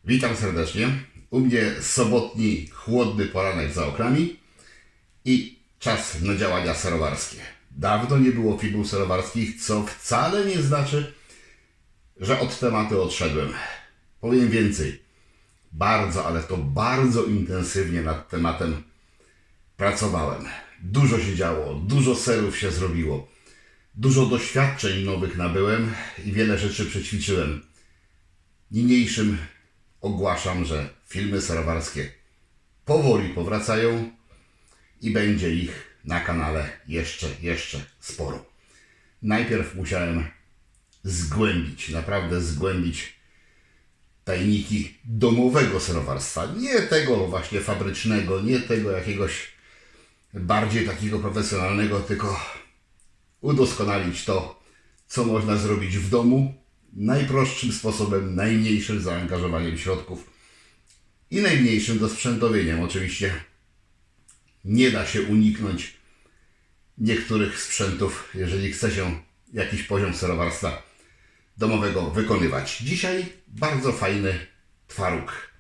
Witam serdecznie. U mnie sobotni, chłodny poranek za oknami i czas na działania serowarskie. Dawno nie było filmów serowarskich, co wcale nie znaczy, że od tematu odszedłem. Powiem więcej. Bardzo, ale to bardzo intensywnie nad tematem pracowałem. Dużo się działo, dużo serów się zrobiło. Dużo doświadczeń nowych nabyłem i wiele rzeczy przećwiczyłem. Niniejszym ogłaszam, że filmy serowarskie powoli powracają i będzie ich na kanale jeszcze sporo. Najpierw musiałem naprawdę zgłębić tajniki domowego serowarstwa. Nie tego właśnie fabrycznego, nie tego jakiegoś bardziej takiego profesjonalnego, tylko udoskonalić to, co można zrobić w domu, najprostszym sposobem, najmniejszym zaangażowaniem środków i najmniejszym dosprzętowieniem. Oczywiście nie da się uniknąć niektórych sprzętów, jeżeli chce się jakiś poziom serowarstwa domowego wykonywać. Dzisiaj bardzo fajny twaróg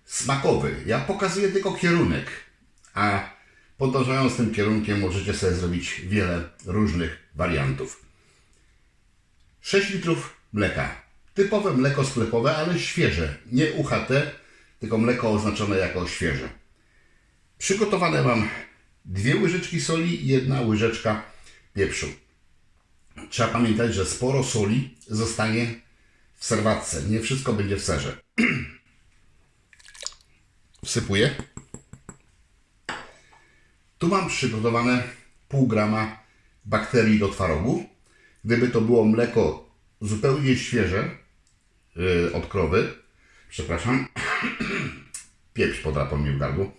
smakowy. Ja pokazuję tylko kierunek, a podążając tym kierunkiem możecie sobie zrobić wiele różnych wariantów. 6 litrów mleka. Typowe mleko sklepowe, ale świeże. Nie UHT, tylko mleko oznaczone jako świeże. Przygotowane mam 2 łyżeczki soli i 1 łyżeczka pieprzu. Trzeba pamiętać, że sporo soli zostanie w serwatce. Nie wszystko będzie w serze. Wsypuję. Tu mam przygotowane pół grama bakterii do twarogu. Gdyby to było mleko zupełnie świeże od krowy, przepraszam, pieprz podrapał mnie w gardło,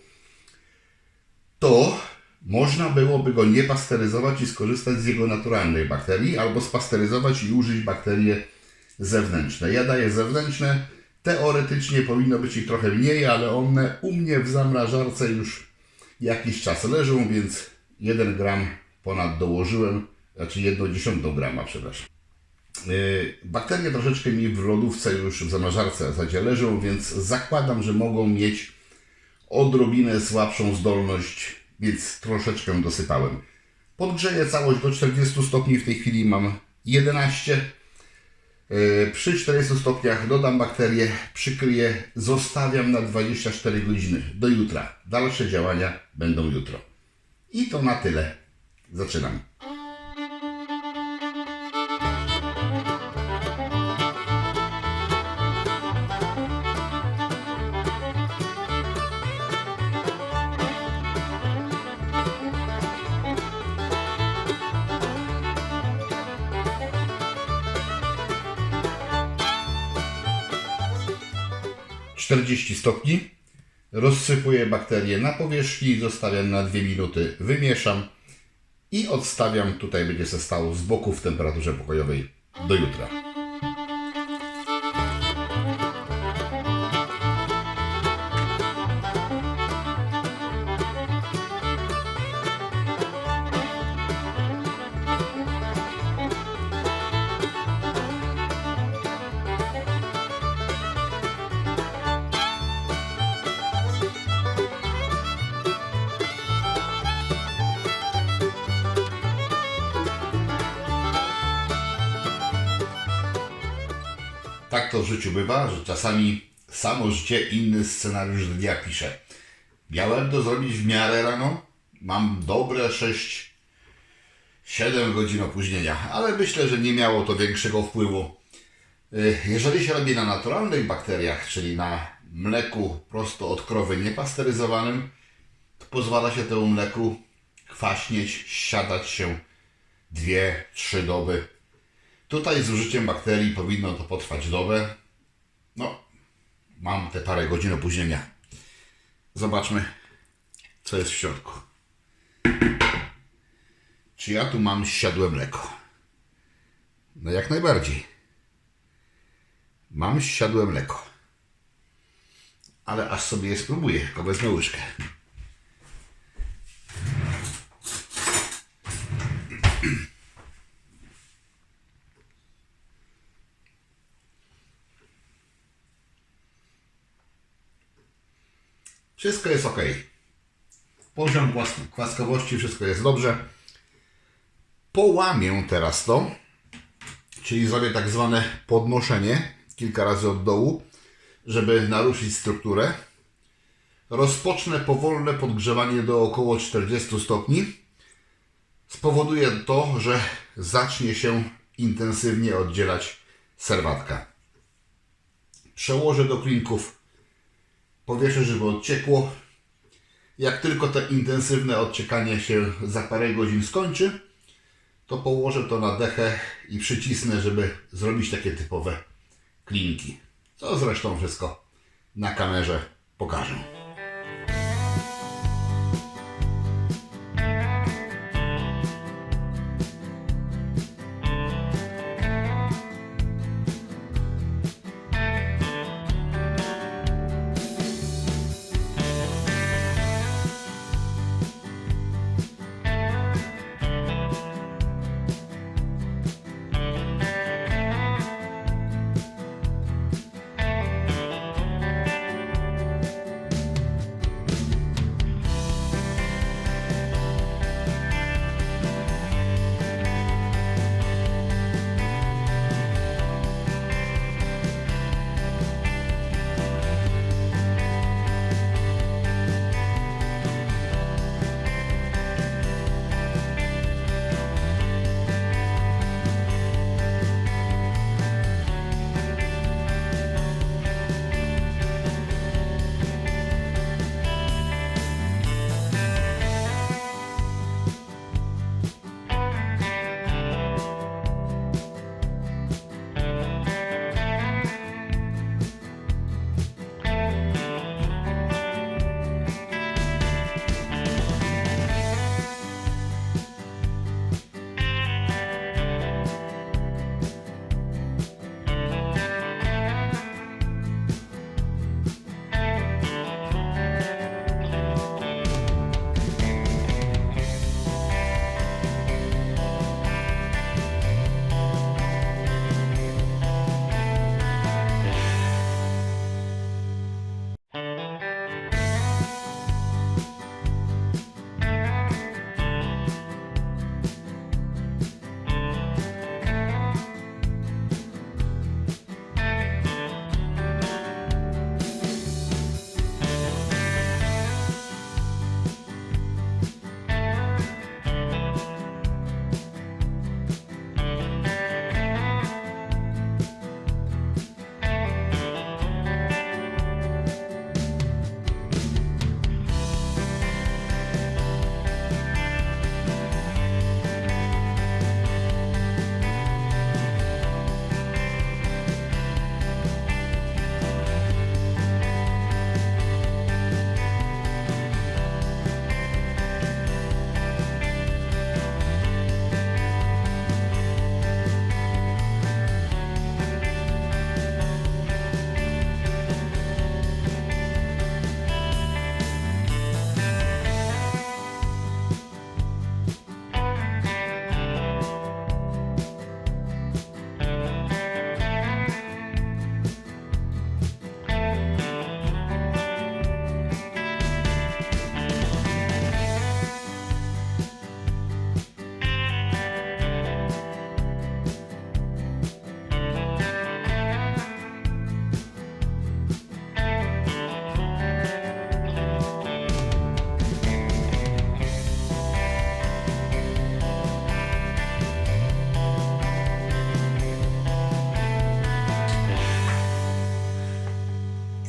to można byłoby go nie pasteryzować i skorzystać z jego naturalnej bakterii, albo spasteryzować i użyć bakterie zewnętrzne. Ja daję zewnętrzne, teoretycznie powinno być ich trochę mniej, ale one u mnie w zamrażarce już jakiś czas leżą, więc 1 gram ponad dołożyłem, znaczy 1/10 grama, przepraszam. Bakterie troszeczkę mi w lodówce już w zamrażarce w zasadzie leżą, więc zakładam, że mogą mieć odrobinę słabszą zdolność, więc troszeczkę dosypałem. Podgrzeję całość do 40 stopni, w tej chwili mam 11. Przy 40 stopniach dodam bakterię, przykryję, zostawiam na 24 godziny do jutra. Dalsze działania będą jutro. I to na tyle. Zaczynam. - 40 stopni. Rozsypuję bakterię na powierzchni, zostawiam na 2 minuty, wymieszam i odstawiam. Tutaj będzie się stało z boku w temperaturze pokojowej do jutra. Tak to w życiu bywa, że czasami samo życie inny scenariusz dnia pisze. Miałem to zrobić w miarę rano, mam dobre 6-7 godzin opóźnienia, ale myślę, że nie miało to większego wpływu. Jeżeli się robi na naturalnych bakteriach, czyli na mleku prosto od krowy niepasteryzowanym, to pozwala się temu mleku kwaśnieć, siadać się 2-3 doby. Tutaj z użyciem bakterii powinno to potrwać dobę. No, mam te parę godzin opóźnienia. Zobaczmy, co jest w środku. Czy ja tu mam zsiadłe mleko? No jak najbardziej. Mam zsiadłe mleko. Ale aż sobie je spróbuję, tylko wezmę łyżkę. Wszystko jest ok. Poziom kwaskowości, wszystko jest dobrze. Połamię teraz to, czyli zrobię tak zwane podnoszenie kilka razy od dołu, żeby naruszyć strukturę. Rozpocznę powolne podgrzewanie do około 40 stopni. Spowoduje to, że zacznie się intensywnie oddzielać serwatka. Przełożę do klinków, powieszę, żeby odciekło. Jak tylko to intensywne odciekanie się za parę godzin skończy, to położę to na dechę i przycisnę, żeby zrobić takie typowe klinki. Co zresztą wszystko na kamerze pokażę.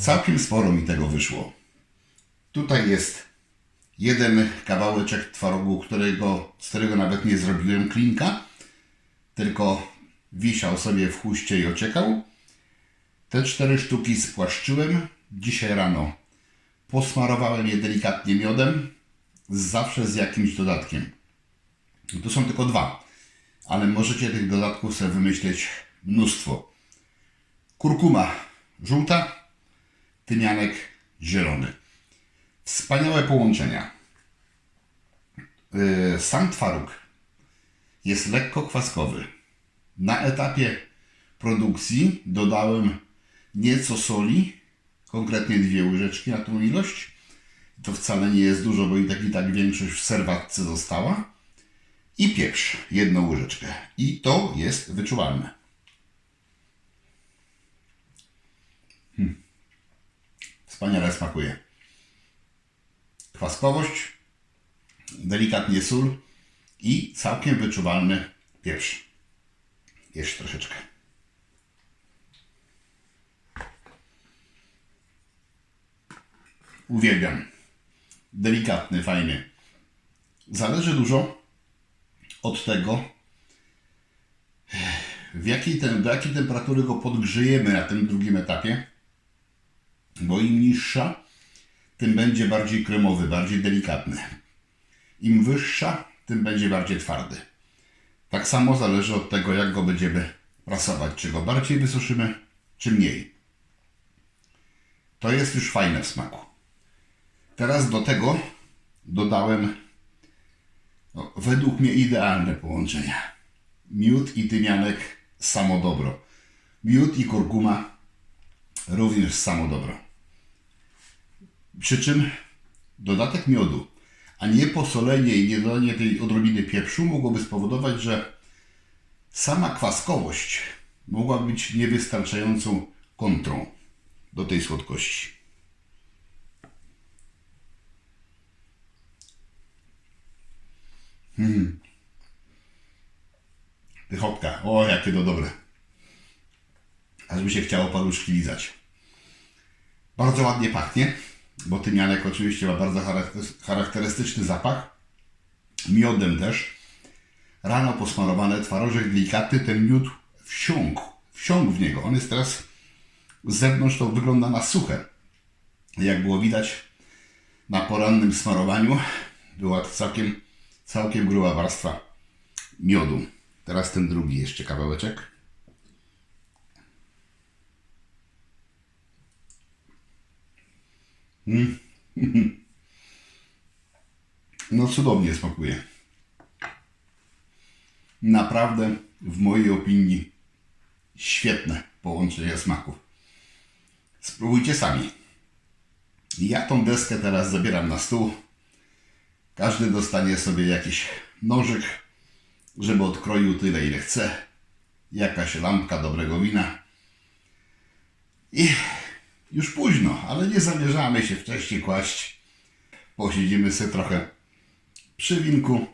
Całkiem sporo mi tego wyszło. Tutaj jest jeden kawałeczek twarogu, z którego nawet nie zrobiłem klinka, tylko wisiał sobie w chuście i ociekał. Te 4 sztuki spłaszczyłem. Dzisiaj rano posmarowałem je delikatnie miodem, zawsze z jakimś dodatkiem. Tu są tylko 2, ale możecie tych dodatków sobie wymyśleć mnóstwo. Kurkuma żółta, tymianek zielony. Wspaniałe połączenia. Sam twaróg jest lekko kwaskowy. Na etapie produkcji dodałem nieco soli, konkretnie 2 łyżeczki na tą ilość, To wcale nie jest dużo, bo i tak większość w serwatce została. I pieprz, 1 łyżeczkę. I to jest wyczuwalne. Wspaniale smakuje. Kwaskowość, delikatnie sól i całkiem wyczuwalny pieprz. Jeszcze troszeczkę. Uwielbiam. Delikatny, fajny. Zależy dużo od tego, do jakiej temperatury go podgrzejemy na tym drugim etapie, bo im niższa, tym będzie bardziej kremowy, bardziej delikatny. Im wyższa, tym będzie bardziej twardy. Tak samo zależy od tego, jak go będziemy prasować, czy go bardziej wysuszymy, czy mniej. To jest już fajne w smaku. Teraz do tego dodałem według mnie idealne połączenia. Miód i tymianek samo dobro. Miód i kurkuma również samo dobro. Przy czym dodatek miodu, a nie posolenie i nie dodanie tej odrobiny pieprzu mogłoby spowodować, że sama kwaskowość mogła być niewystarczającą kontrą do tej słodkości. Pychotka, o jakie to dobre. Aż by się chciało paluszki lizać. Bardzo ładnie pachnie, bo tymianek oczywiście ma bardzo charakterystyczny zapach. Miodem też. Rano posmarowane, twarożek delikatny, ten miód wsiąkł w niego. On jest teraz z zewnątrz, to wygląda na suche. Jak było widać na porannym smarowaniu, była to całkiem gruba warstwa miodu. Teraz ten drugi jeszcze kawałeczek. No cudownie smakuje. Naprawdę w mojej opinii świetne połączenie smaków. Spróbujcie sami. Ja tą deskę teraz zabieram na stół. Każdy dostanie sobie jakiś nożyk, żeby odkroił tyle, ile chce. Jakaś lampka dobrego wina. I już późno, ale nie zamierzamy się wcześniej kłaść. Posiedzimy sobie trochę przy winku,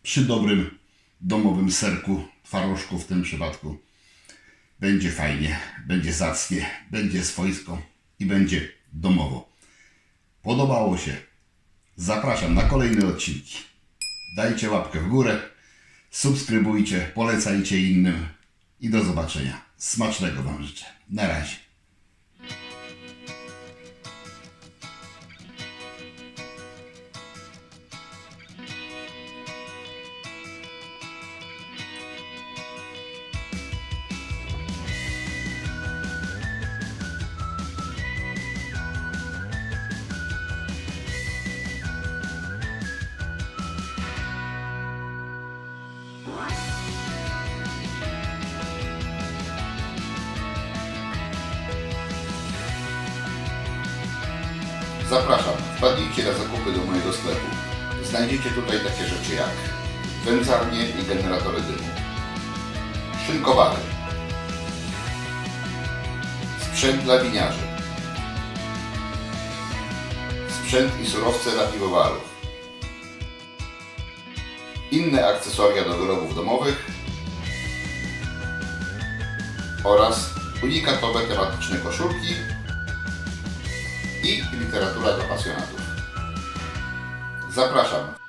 przy dobrym domowym serku, twarożku w tym przypadku. Będzie fajnie, będzie zacnie, będzie swojsko i będzie domowo. Podobało się? Zapraszam na kolejne odcinki. Dajcie łapkę w górę, subskrybujcie, polecajcie innym i do zobaczenia. Smacznego Wam życzę. Na razie. Zapraszam, wpadnijcie na zakupy do mojego sklepu. Znajdziecie tutaj takie rzeczy jak wędzarnie i generatory dymu, szynkowary, sprzęt dla winiarzy, sprzęt i surowce dla piwowarów, inne akcesoria do wyrobów domowych oraz unikatowe tematyczne koszulki i literatura dla pasjonatów. Zapraszam.